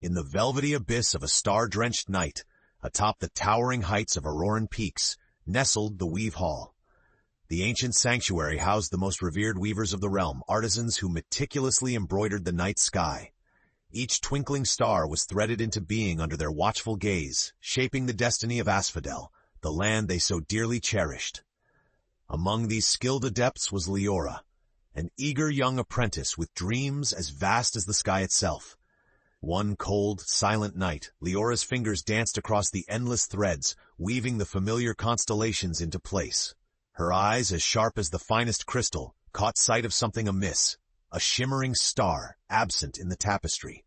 In the velvety abyss of a star-drenched night, atop the towering heights of Auroran peaks, nestled the Weave Hall. The ancient sanctuary housed the most revered weavers of the realm, artisans who meticulously embroidered the night sky. Each twinkling star was threaded into being under their watchful gaze, shaping the destiny of Asphodel, the land they so dearly cherished. Among these skilled adepts was Liora, an eager young apprentice with dreams as vast as the sky itself. One cold, silent night, Leora's fingers danced across the endless threads, weaving the familiar constellations into place. Her eyes, as sharp as the finest crystal, caught sight of something amiss, a shimmering star absent in the tapestry.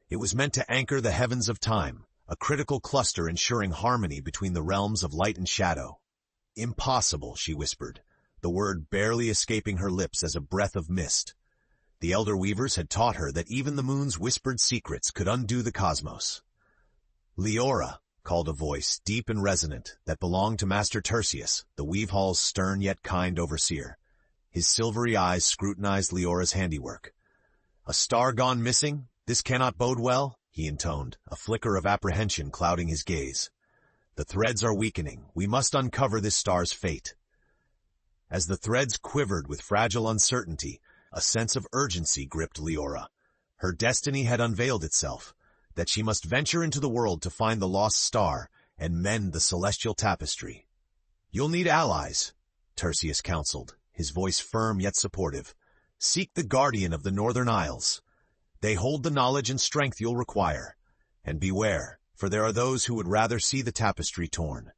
It was meant to anchor the heavens of time, a critical cluster ensuring harmony between the realms of light and shadow. "Impossible," she whispered, the word barely escaping her lips as a breath of mist. The elder weavers had taught her that even the moon's whispered secrets could undo the cosmos. "Liora," called a voice, deep and resonant, that belonged to Master Tertius, the Weave Hall's stern yet kind overseer. His silvery eyes scrutinized Leora's handiwork. "A star gone missing? This cannot bode well," he intoned, a flicker of apprehension clouding his gaze. "The threads are weakening. We must uncover this star's fate." As the threads quivered with fragile uncertainty, a sense of urgency gripped Liora. Her destiny had unveiled itself, that she must venture into the world to find the lost star and mend the celestial tapestry. "You'll need allies," Tertius counseled, his voice firm yet supportive. "Seek the guardian of the Northern Isles. They hold the knowledge and strength you'll require. And beware, for there are those who would rather see the tapestry torn."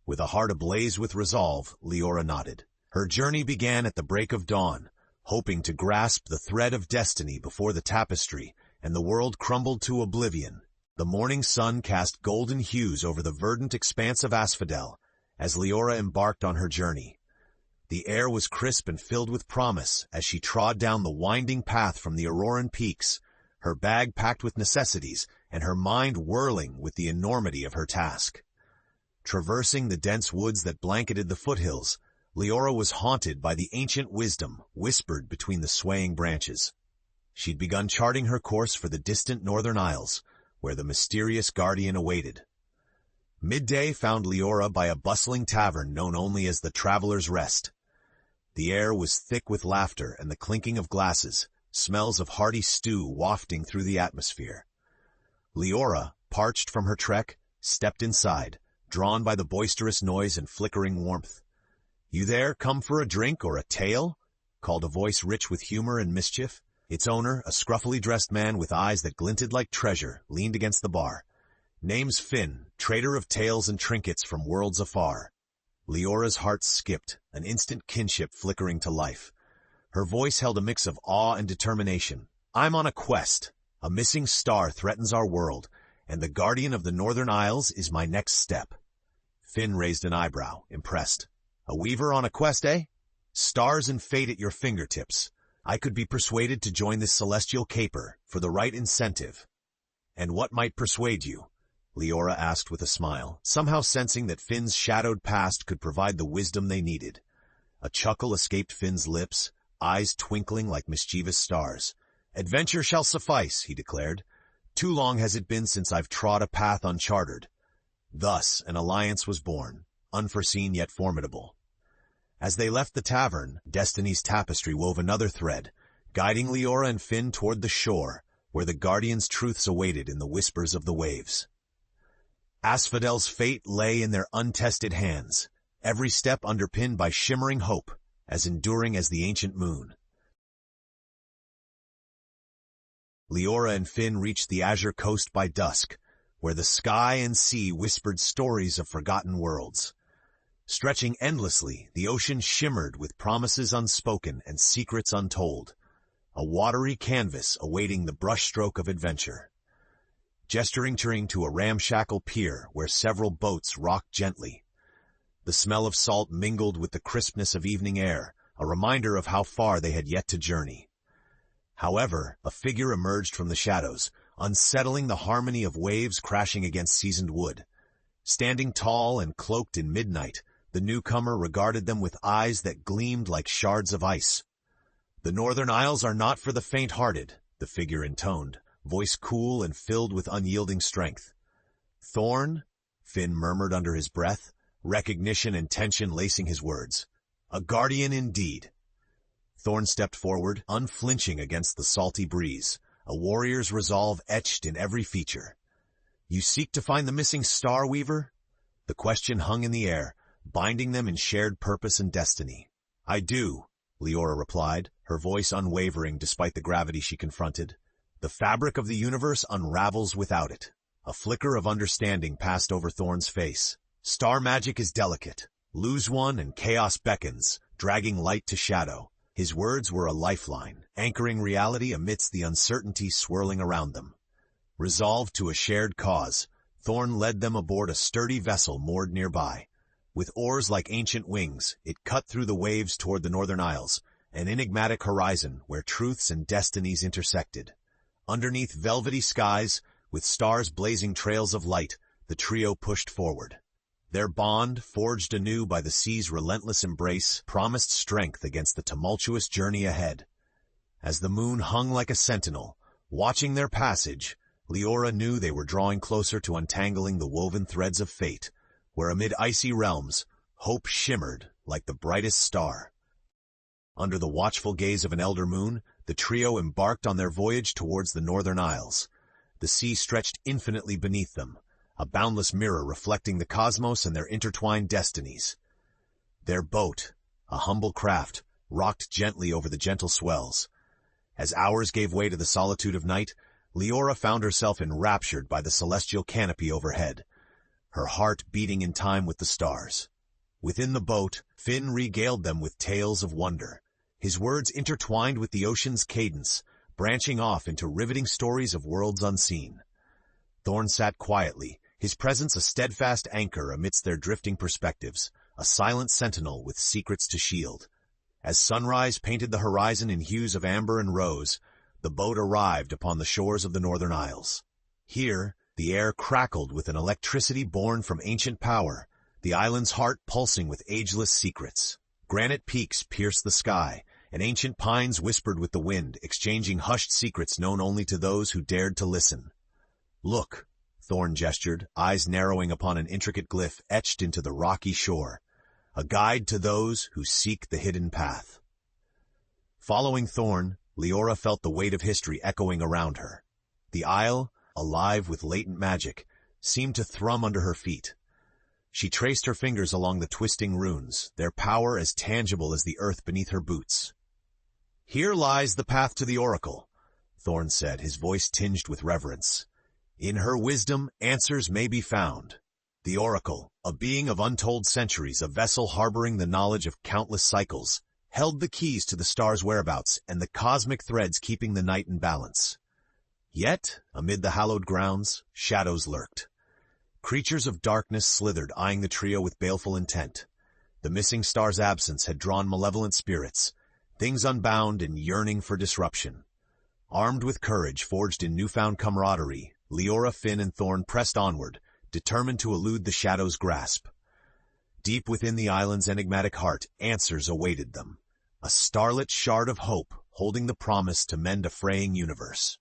With a heart ablaze with resolve, Liora nodded. Her journey began at the break of dawn, hoping to grasp the thread of destiny before the tapestry and the world crumbled to oblivion. The morning sun cast golden hues over the verdant expanse of Asphodel as Liora embarked on her journey. The air was crisp and filled with promise as she trod down the winding path from the Auroran peaks, her bag packed with necessities and her mind whirling with the enormity of her task. Traversing the dense woods that blanketed the foothills, Liora was haunted by the ancient wisdom whispered between the swaying branches. She'd begun charting her course for the distant Northern Isles, where the mysterious guardian awaited. Midday found Liora by a bustling tavern known only as the Traveler's Rest. The air was thick with laughter and the clinking of glasses, smells of hearty stew wafting through the atmosphere. Liora, parched from her trek, stepped inside, drawn by the boisterous noise and flickering warmth. "You there, come for a drink or a tale?" called a voice rich with humor and mischief. Its owner, a scruffily dressed man with eyes that glinted like treasure, leaned against the bar. "Name's Finn, trader of tales and trinkets from worlds afar." Leora's heart skipped, an instant kinship flickering to life. Her voice held a mix of awe and determination. "I'm on a quest. A missing star threatens our world, and the guardian of the Northern Isles is my next step." Finn raised an eyebrow, impressed. "A weaver on a quest, eh? Stars and fate at your fingertips. I could be persuaded to join this celestial caper for the right incentive." "And what might persuade you?" Liora asked with a smile, somehow sensing that Finn's shadowed past could provide the wisdom they needed. A chuckle escaped Finn's lips, eyes twinkling like mischievous stars. "Adventure shall suffice," he declared. "Too long has it been since I've trod a path uncharted." Thus an alliance was born, unforeseen yet formidable. As they left the tavern, Destiny's tapestry wove another thread, guiding Liora and Finn toward the shore, where the guardian's truths awaited in the whispers of the waves. Asphodel's fate lay in their untested hands, every step underpinned by shimmering hope, as enduring as the ancient moon. Liora and Finn reached the azure coast by dusk, where the sky and sea whispered stories of forgotten worlds. Stretching endlessly, the ocean shimmered with promises unspoken and secrets untold, a watery canvas awaiting the brushstroke of adventure. Gesturing to a ramshackle pier where several boats rocked gently. The smell of salt mingled with the crispness of evening air, a reminder of how far they had yet to journey. However, a figure emerged from the shadows, unsettling the harmony of waves crashing against seasoned wood. Standing tall and cloaked in midnight, the newcomer regarded them with eyes that gleamed like shards of ice. "The Northern Isles are not for the faint-hearted," the figure intoned, voice cool and filled with unyielding strength. "Thorne?" Finn murmured under his breath, recognition and tension lacing his words. "A guardian indeed." Thorne stepped forward, unflinching against the salty breeze, a warrior's resolve etched in every feature. "You seek to find the missing Star Weaver?" The question hung in the air, binding them in shared purpose and destiny. "I do," Liora replied, her voice unwavering despite the gravity she confronted. "The fabric of the universe unravels without it." A flicker of understanding passed over Thorne's face. "Star magic is delicate. Lose one and chaos beckons, dragging light to shadow." His words were a lifeline, anchoring reality amidst the uncertainty swirling around them. Resolved to a shared cause, Thorne led them aboard a sturdy vessel moored nearby. With oars like ancient wings, it cut through the waves toward the Northern Isles, an enigmatic horizon where truths and destinies intersected. Underneath velvety skies, with stars blazing trails of light, the trio pushed forward. Their bond, forged anew by the sea's relentless embrace, promised strength against the tumultuous journey ahead. As the moon hung like a sentinel, watching their passage, Liora knew they were drawing closer to untangling the woven threads of fate, where amid icy realms, hope shimmered like the brightest star. Under the watchful gaze of an elder moon, the trio embarked on their voyage towards the Northern Isles. The sea stretched infinitely beneath them, a boundless mirror reflecting the cosmos and their intertwined destinies. Their boat, a humble craft, rocked gently over the gentle swells. As hours gave way to the solitude of night, Liora found herself enraptured by the celestial canopy overhead, her heart beating in time with the stars. Within the boat, Finn regaled them with tales of wonder, his words intertwined with the ocean's cadence, branching off into riveting stories of worlds unseen. Thorne sat quietly, his presence a steadfast anchor amidst their drifting perspectives, a silent sentinel with secrets to shield. As sunrise painted the horizon in hues of amber and rose, the boat arrived upon the shores of the Northern Isles. Here, the air crackled with an electricity born from ancient power, the island's heart pulsing with ageless secrets. Granite peaks pierced the sky, and ancient pines whispered with the wind, exchanging hushed secrets known only to those who dared to listen. "Look," Thorne gestured, eyes narrowing upon an intricate glyph etched into the rocky shore, a guide to those who seek the hidden path. Following Thorne, Liora felt the weight of history echoing around her. The isle, alive with latent magic, seemed to thrum under her feet. She traced her fingers along the twisting runes, their power as tangible as the earth beneath her boots. "Here lies the path to the Oracle," Thorne said, his voice tinged with reverence. "In her wisdom, answers may be found. The Oracle, a being of untold centuries, a vessel harboring the knowledge of countless cycles, held the keys to the stars' whereabouts and the cosmic threads keeping the night in balance. Yet, amid the hallowed grounds, shadows lurked. Creatures of darkness slithered, eyeing the trio with baleful intent. The missing star's absence had drawn malevolent spirits, things unbound and yearning for disruption. Armed with courage forged in newfound camaraderie, Liora, Finn, and Thorne pressed onward, determined to elude the shadow's grasp. Deep within the island's enigmatic heart, answers awaited them. A starlit shard of hope, holding the promise to mend a fraying universe.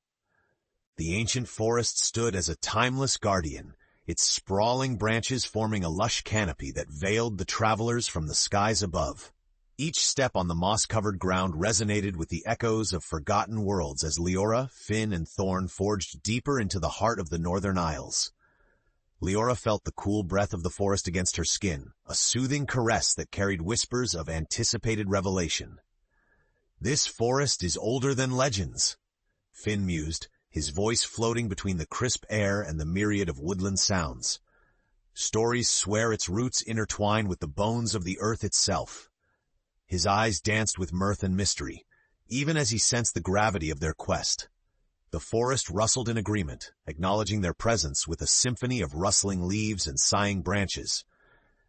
The ancient forest stood as a timeless guardian, its sprawling branches forming a lush canopy that veiled the travelers from the skies above. Each step on the moss-covered ground resonated with the echoes of forgotten worlds as Liora, Finn, and Thorne forged deeper into the heart of the Northern Isles. Liora felt the cool breath of the forest against her skin, a soothing caress that carried whispers of anticipated revelation. "This forest is older than legends," Finn mused, his voice floating between the crisp air and the myriad of woodland sounds. "Stories swear its roots intertwine with the bones of the earth itself." His eyes danced with mirth and mystery, even as he sensed the gravity of their quest. The forest rustled in agreement, acknowledging their presence with a symphony of rustling leaves and sighing branches.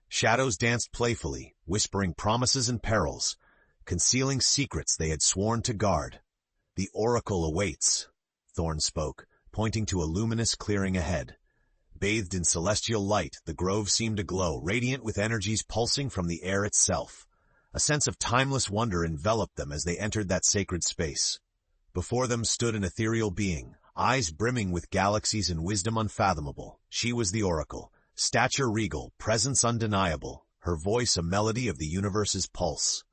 Shadows danced playfully, whispering promises and perils, concealing secrets they had sworn to guard. "The Oracle awaits," Thorne spoke, pointing to a luminous clearing ahead. Bathed in celestial light, the grove seemed to glow, radiant with energies pulsing from the air itself. A sense of timeless wonder enveloped them as they entered that sacred space. Before them stood an ethereal being, eyes brimming with galaxies and wisdom unfathomable. She was the Oracle, stature regal, presence undeniable, her voice a melody of the universe's pulse.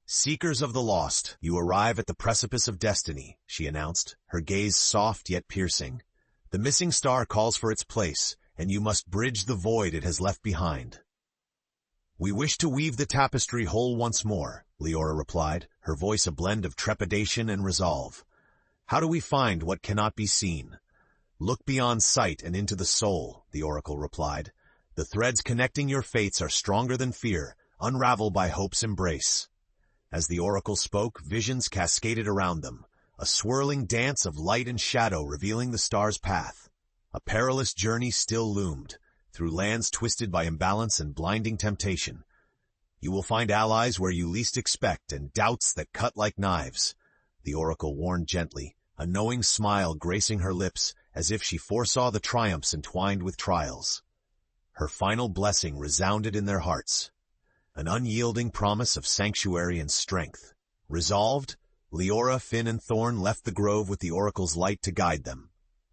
"Seekers of the lost, you arrive at the precipice of destiny," she announced, her gaze soft yet piercing. "The missing star calls for its place, and you must bridge the void it has left behind." "We wish to weave the tapestry whole once more," Liora replied, her voice a blend of trepidation and resolve. "How do we find what cannot be seen?" "Look beyond sight and into the soul," the Oracle replied. "The threads connecting your fates are stronger than fear, unravel by hope's embrace." As the Oracle spoke, visions cascaded around them, a swirling dance of light and shadow revealing the star's path. A perilous journey still loomed, through lands twisted by imbalance and blinding temptation. "You will find allies where you least expect and doubts that cut like knives," the Oracle warned gently, a knowing smile gracing her lips as if she foresaw the triumphs entwined with trials. Her final blessing resounded in their hearts, an unyielding promise of sanctuary and strength. Resolved, Liora, Finn, and Thorne left the grove with the Oracle's light to guide them.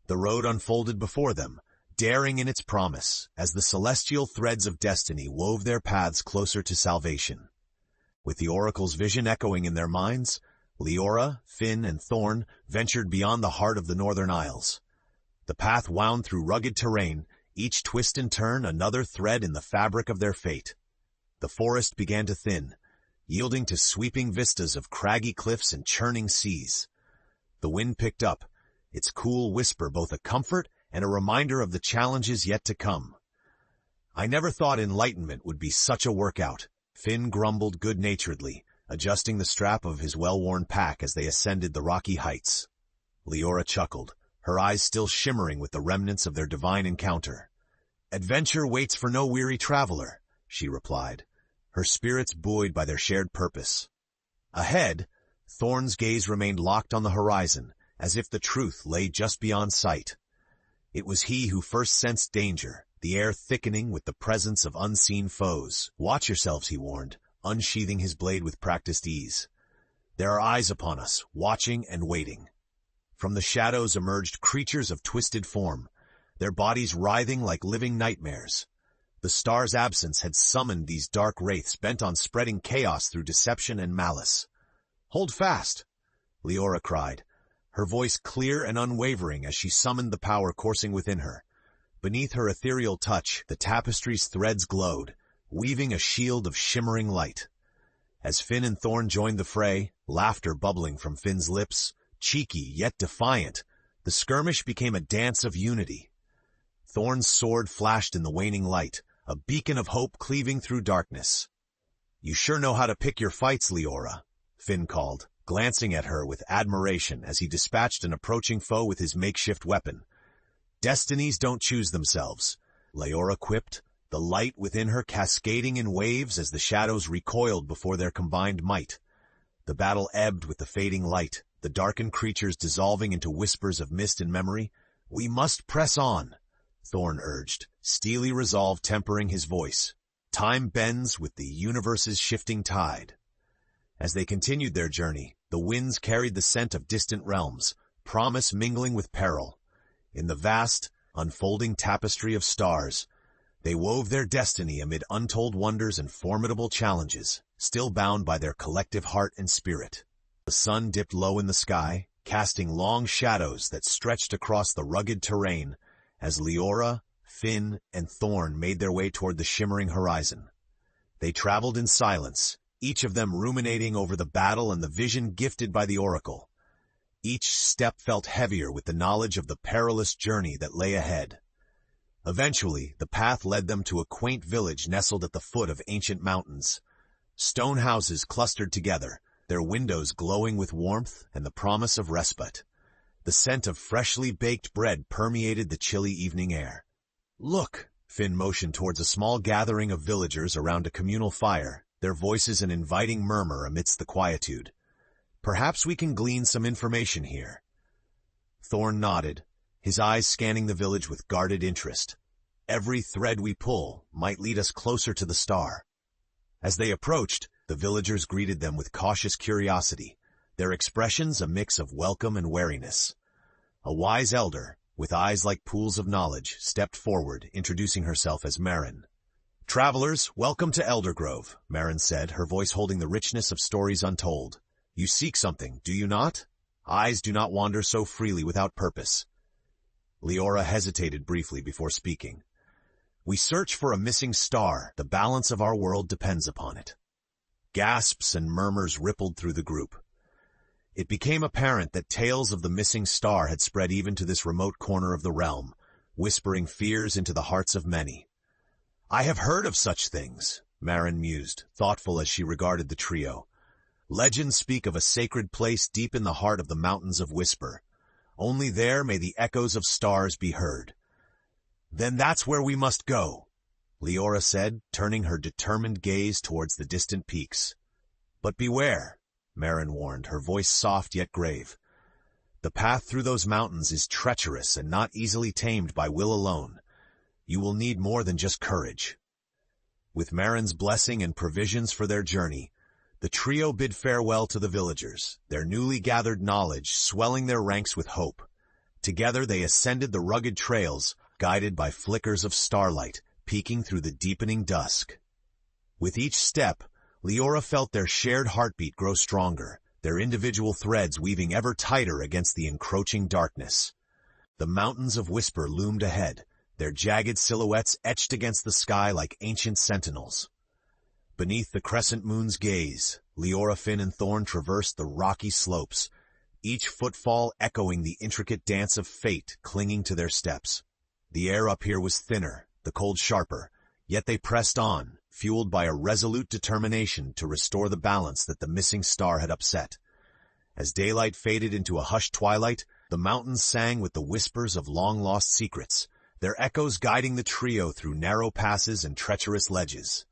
The road unfolded before them, daring in its promise, as the celestial threads of destiny wove their paths closer to salvation. With the Oracle's vision echoing in their minds, Liora, Finn, and Thorne ventured beyond the heart of the Northern Isles. The path wound through rugged terrain, each twist and turn another thread in the fabric of their fate. The forest began to thin, yielding to sweeping vistas of craggy cliffs and churning seas. The wind picked up, its cool whisper both a comfort and a reminder of the challenges yet to come. "I never thought enlightenment would be such a workout," Finn grumbled good-naturedly, adjusting the strap of his well-worn pack as they ascended the rocky heights. Liora chuckled, her eyes still shimmering with the remnants of their divine encounter. "Adventure waits for no weary traveler," she replied, her spirits buoyed by their shared purpose. Ahead, Thorne's gaze remained locked on the horizon, as if the truth lay just beyond sight. It was he who first sensed danger, the air thickening with the presence of unseen foes. "Watch yourselves," he warned, unsheathing his blade with practiced ease. "There are eyes upon us, watching and waiting." From the shadows emerged creatures of twisted form, their bodies writhing like living nightmares. The star's absence had summoned these dark wraiths bent on spreading chaos through deception and malice. "Hold fast!" Liora cried, her voice clear and unwavering as she summoned the power coursing within her. Beneath her ethereal touch, the tapestry's threads glowed, weaving a shield of shimmering light. As Finn and Thorne joined the fray, laughter bubbling from Finn's lips, cheeky yet defiant, the skirmish became a dance of unity. Thorne's sword flashed in the waning light, a beacon of hope cleaving through darkness. "You sure know how to pick your fights, Liora," Finn called, glancing at her with admiration as he dispatched an approaching foe with his makeshift weapon. "Destinies don't choose themselves," Liora quipped, the light within her cascading in waves as the shadows recoiled before their combined might. The battle ebbed with the fading light, the darkened creatures dissolving into whispers of mist and memory. "We must press on," Thorne urged, steely resolve tempering his voice. "Time bends with the universe's shifting tide." As they continued their journey, the winds carried the scent of distant realms, promise mingling with peril. In the vast, unfolding tapestry of stars, they wove their destiny amid untold wonders and formidable challenges, still bound by their collective heart and spirit. The sun dipped low in the sky, casting long shadows that stretched across the rugged terrain, as Liora, Finn, and Thorne made their way toward the shimmering horizon. They traveled in silence, each of them ruminating over the battle and the vision gifted by the Oracle. Each step felt heavier with the knowledge of the perilous journey that lay ahead. Eventually, the path led them to a quaint village nestled at the foot of ancient mountains. Stone houses clustered together, their windows glowing with warmth and the promise of respite. The scent of freshly baked bread permeated the chilly evening air. "Look!" Finn motioned towards a small gathering of villagers around a communal fire, their voices an inviting murmur amidst the quietude. "Perhaps we can glean some information here." Thorne nodded, his eyes scanning the village with guarded interest. Every thread we pull might lead us closer to the star. As they approached, the villagers greeted them with cautious curiosity, their expressions a mix of welcome and wariness. A wise elder, with eyes like pools of knowledge, stepped forward, introducing herself as Marin. "Travelers, welcome to Eldergrove," Marin said, her voice holding the richness of stories untold. "You seek something, do you not? Eyes do not wander so freely without purpose." Liora hesitated briefly before speaking. "We search for a missing star. The balance of our world depends upon it." Gasps and murmurs rippled through the group. It became apparent that tales of the missing star had spread even to this remote corner of the realm, whispering fears into the hearts of many. "I have heard of such things," Marin mused, thoughtful as she regarded the trio. "Legends speak of a sacred place deep in the heart of the Mountains of Whisper. Only there may the echoes of stars be heard." "Then that's where we must go," Liora said, turning her determined gaze towards the distant peaks. "But beware," Marin warned, her voice soft yet grave. "The path through those mountains is treacherous and not easily tamed by will alone. You will need more than just courage." With Marin's blessing and provisions for their journey, the trio bid farewell to the villagers, their newly gathered knowledge swelling their ranks with hope. Together they ascended the rugged trails, guided by flickers of starlight, peeking through the deepening dusk. With each step, Liora felt their shared heartbeat grow stronger, their individual threads weaving ever tighter against the encroaching darkness. The Mountains of Whisper loomed ahead, their jagged silhouettes etched against the sky like ancient sentinels. Beneath the crescent moon's gaze, Liora, Finn, and Thorne traversed the rocky slopes, each footfall echoing the intricate dance of fate clinging to their steps. The air up here was thinner, the cold sharper, yet they pressed on, fueled by a resolute determination to restore the balance that the missing star had upset. As daylight faded into a hushed twilight, the mountains sang with the whispers of long-lost secrets, their echoes guiding the trio through narrow passes and treacherous ledges.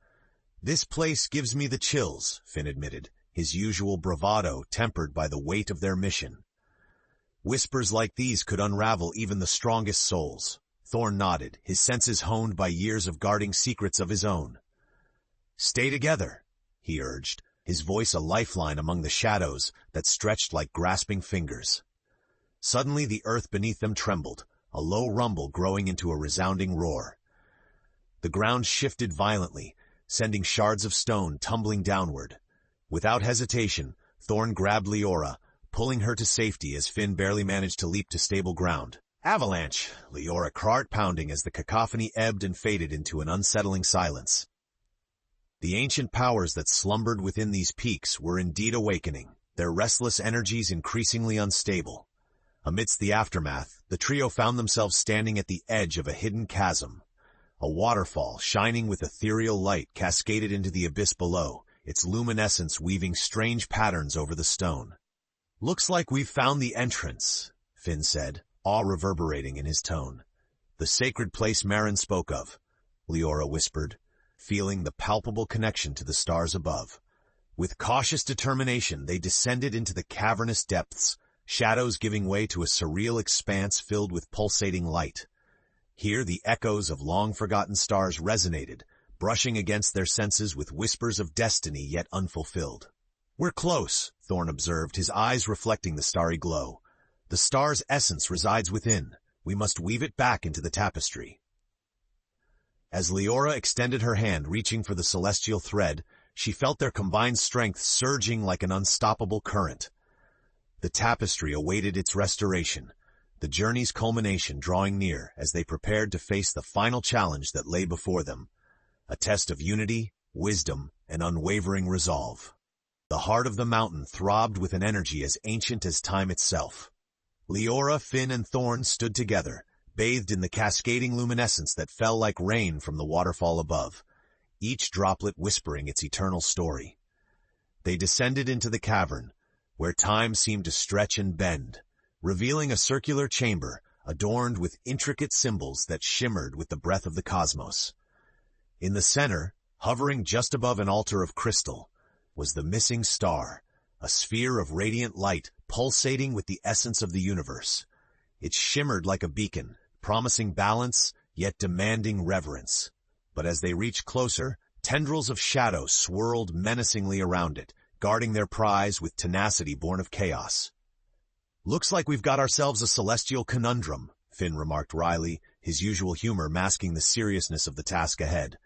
"This place gives me the chills," Finn admitted, his usual bravado tempered by the weight of their mission. "Whispers like these could unravel even the strongest souls." Thorne nodded, his senses honed by years of guarding secrets of his own. "Stay together," he urged, his voice a lifeline among the shadows that stretched like grasping fingers. Suddenly the earth beneath them trembled, a low rumble growing into a resounding roar. The ground shifted violently, sending shards of stone tumbling downward. Without hesitation, Thorne grabbed Liora, pulling her to safety as Finn barely managed to leap to stable ground. "Avalanche!" Liora cried, pounding as the cacophony ebbed and faded into an unsettling silence. The ancient powers that slumbered within these peaks were indeed awakening, their restless energies increasingly unstable. Amidst the aftermath, the trio found themselves standing at the edge of a hidden chasm. A waterfall, shining with ethereal light, cascaded into the abyss below, its luminescence weaving strange patterns over the stone. "Looks like we've found the entrance," Finn said, awe reverberating in his tone. "The sacred place Marin spoke of," Liora whispered, feeling the palpable connection to the stars above. With cautious determination, they descended into the cavernous depths, shadows giving way to a surreal expanse filled with pulsating light. Here the echoes of long-forgotten stars resonated, brushing against their senses with whispers of destiny yet unfulfilled. "We're close," Thorne observed, his eyes reflecting the starry glow. "The star's essence resides within. We must weave it back into the tapestry." As Liora extended her hand reaching for the celestial thread, she felt their combined strength surging like an unstoppable current. The tapestry awaited its restoration, the journey's culmination drawing near as they prepared to face the final challenge that lay before them, a test of unity, wisdom, and unwavering resolve. The heart of the mountain throbbed with an energy as ancient as time itself. Liora, Finn, and Thorne stood together, bathed in the cascading luminescence that fell like rain from the waterfall above, each droplet whispering its eternal story. They descended into the cavern, where time seemed to stretch and bend, revealing a circular chamber adorned with intricate symbols that shimmered with the breath of the cosmos. In the center, hovering just above an altar of crystal, was the missing star, a sphere of radiant light pulsating with the essence of the universe. It shimmered like a beacon, promising balance, yet demanding reverence. But as they reached closer, tendrils of shadow swirled menacingly around it, guarding their prize with tenacity born of chaos. Looks like we've got ourselves a celestial conundrum, Finn remarked wryly, his usual humor masking the seriousness of the task ahead.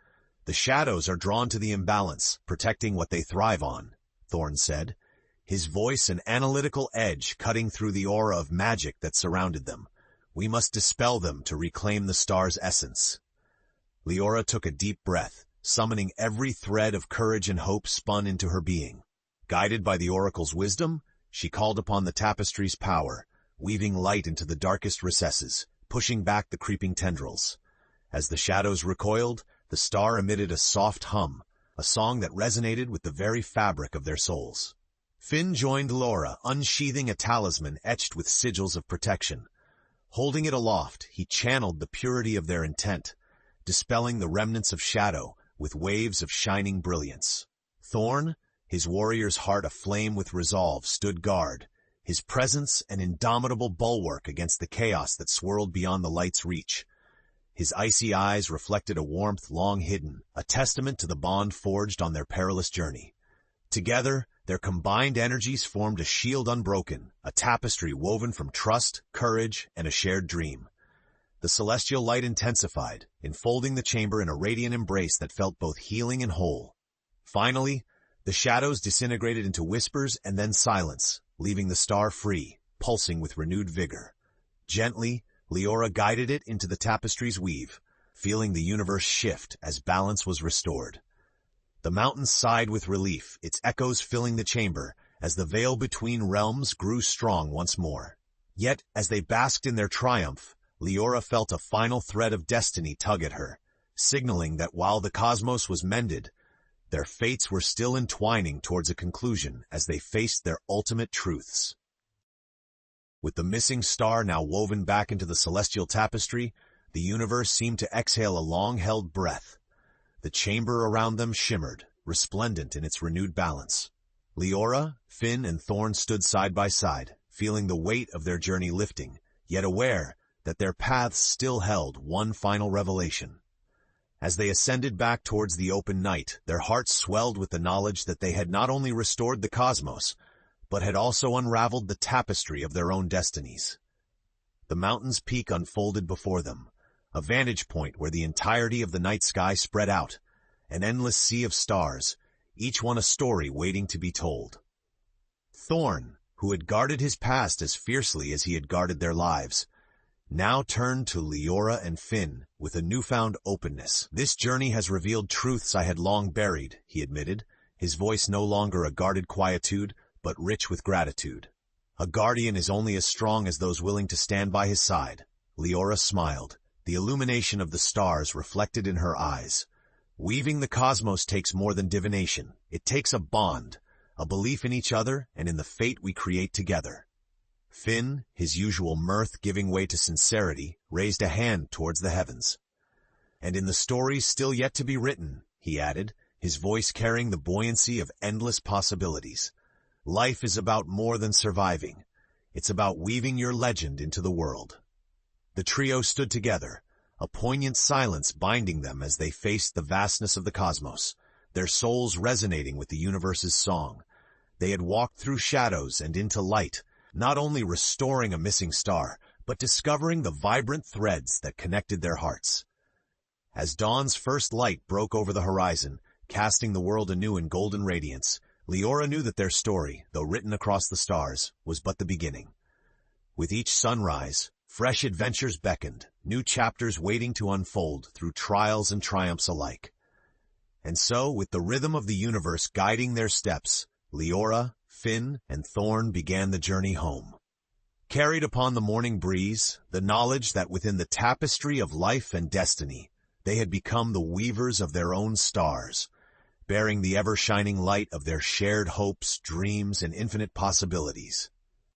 The shadows are drawn to the imbalance, protecting what they thrive on, Thorne said, his voice an analytical edge cutting through the aura of magic that surrounded them. We must dispel them to reclaim the star's essence. Liora took a deep breath, summoning every thread of courage and hope spun into her being. Guided by the oracle's wisdom, she called upon the tapestry's power, weaving light into the darkest recesses, pushing back the creeping tendrils. As the shadows recoiled, the star emitted a soft hum, a song that resonated with the very fabric of their souls. Finn joined Liora, unsheathing a talisman etched with sigils of protection. Holding it aloft, he channeled the purity of their intent, dispelling the remnants of shadow with waves of shining brilliance. Thorne, his warrior's heart aflame with resolve, stood guard, his presence an indomitable bulwark against the chaos that swirled beyond the light's reach. His icy eyes reflected a warmth long hidden, a testament to the bond forged on their perilous journey. Together, their combined energies formed a shield unbroken, a tapestry woven from trust, courage, and a shared dream. The celestial light intensified, enfolding the chamber in a radiant embrace that felt both healing and whole. Finally, the shadows disintegrated into whispers and then silence, leaving the star free, pulsing with renewed vigor. Gently, Liora guided it into the tapestry's weave, feeling the universe shift as balance was restored. The mountains sighed with relief, its echoes filling the chamber, as the veil between realms grew strong once more. Yet, as they basked in their triumph, Liora felt a final thread of destiny tug at her, signaling that while the cosmos was mended, their fates were still entwining towards a conclusion as they faced their ultimate truths. With the missing star now woven back into the celestial tapestry, the universe seemed to exhale a long-held breath. The chamber around them shimmered, resplendent in its renewed balance. Liora, Finn, and Thorne stood side by side, feeling the weight of their journey lifting, yet aware that their paths still held one final revelation. As they ascended back towards the open night, their hearts swelled with the knowledge that they had not only restored the cosmos, but had also unraveled the tapestry of their own destinies. The mountain's peak unfolded before them, a vantage point where the entirety of the night sky spread out, an endless sea of stars, each one a story waiting to be told. Thorne, who had guarded his past as fiercely as he had guarded their lives, now turned to Liora and Finn with a newfound openness. This journey has revealed truths I had long buried, he admitted, his voice no longer a guarded quietude, but rich with gratitude. A guardian is only as strong as those willing to stand by his side. Liora smiled, the illumination of the stars reflected in her eyes. Weaving the cosmos takes more than divination. It takes a bond, a belief in each other and in the fate we create together. Finn, his usual mirth giving way to sincerity, raised a hand towards the heavens. And in the stories still yet to be written, he added, his voice carrying the buoyancy of endless possibilities. Life is about more than surviving. It's about weaving your legend into the world. The trio stood together, a poignant silence binding them as they faced the vastness of the cosmos, their souls resonating with the universe's song. They had walked through shadows and into light, not only restoring a missing star, but discovering the vibrant threads that connected their hearts. As dawn's first light broke over the horizon, casting the world anew in golden radiance, Liora knew that their story, though written across the stars, was but the beginning. With each sunrise, fresh adventures beckoned, new chapters waiting to unfold through trials and triumphs alike. And so, with the rhythm of the universe guiding their steps, Liora, Finn, and Thorne began the journey home. Carried upon the morning breeze, the knowledge that within the tapestry of life and destiny, they had become the weavers of their own stars, bearing the ever-shining light of their shared hopes, dreams, and infinite possibilities.